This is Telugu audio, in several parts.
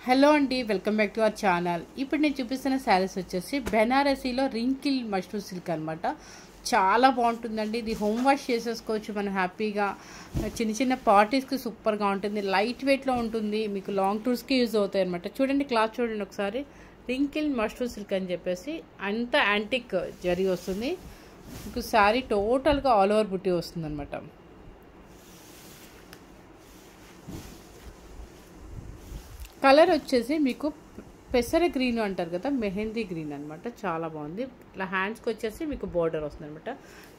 హలో అండి, welcome back to our channel. ఇప్పుడు నేను చూపిస్తున్న శారీస్ వచ్చేసి బెనారసీలో రింకిల్ మష్రూమ్ సిల్క్ అనమాట. చాలా బాగుంటుందండి. ఇది హోమ్ వాష్ చేసేసుకోవచ్చు మనం హ్యాపీగా. చిన్న చిన్న పార్టీస్కి సూపర్గా ఉంటుంది. లైట్ వెయిట్లో ఉంటుంది. మీకు లాంగ్ టూర్స్కి యూజ్ అవుతాయి అనమాట. చూడండి క్లాత్ చూడండి ఒకసారి. రింకిల్ మష్రూమ్ సిల్క్ అని చెప్పేసి అంత యాంటిక్ జరీ వస్తుంది. మీకు శారీ టోటల్గా ఆల్ ఓవర్ బుట్టి వస్తుంది అనమాట. కలర్ వచ్చేసి మీకు పెసర గ్రీన్ అంటారు కదా, మెహందీ గ్రీన్ అనమాట. చాలా బాగుంది. ఇట్లా హ్యాండ్స్కి వచ్చేసి మీకు బోర్డర్ వస్తుంది అనమాట.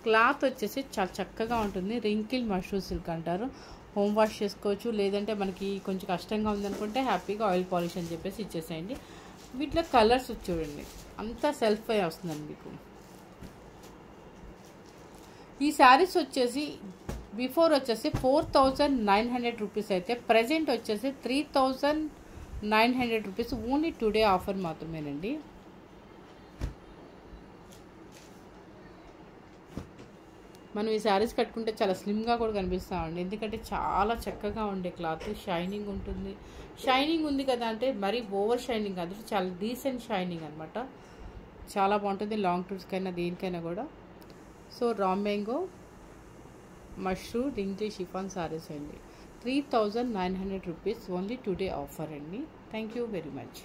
క్లాత్ వచ్చేసి చాలా చక్కగా ఉంటుంది. రింకిల్ మష్రూమ్ సిల్క్ అంటారు. హోమ్ వాష్ చేసుకోవచ్చు, లేదంటే మనకి కొంచెం కష్టంగా ఉందనుకుంటే హ్యాపీగా ఆయిల్ పాలిష్ అని చెప్పేసి ఇచ్చేసేయండి. వీటిలో కలర్స్ చూడండి, అంతా సెల్ఫ్ అయి వస్తుందండి మీకు. ఈ శారీస్ వచ్చేసి బిఫోర్ వచ్చేసి 4900 రూపీస్ అయితే ప్రజెంట్ వచ్చేసి 3900 రూపీస్. ఓన్లీ టుడే ఆఫర్ మాత్రమేనండి. మనం ఈ శారీస్ కట్టుకుంటే చాలా స్లిమ్గా కూడా కనిపిస్తామండి. ఎందుకంటే చాలా చక్కగా ఉండే క్లాత్, షైనింగ్ ఉంటుంది. షైనింగ్ ఉంది కదా అంటే మరీ ఓవర్ షైనింగ్ కాదు, చాలా డీసెంట్ షైనింగ్ అనమాట. చాలా బాగుంటుంది లాంగ్ టూర్స్కైనా దేనికైనా కూడా. So raw mango mushroom wrinkle chiffon saris అండి. 3900 రూపీస్ ఓన్లీ టుడే ఆఫర్ అండి. Thank you very much.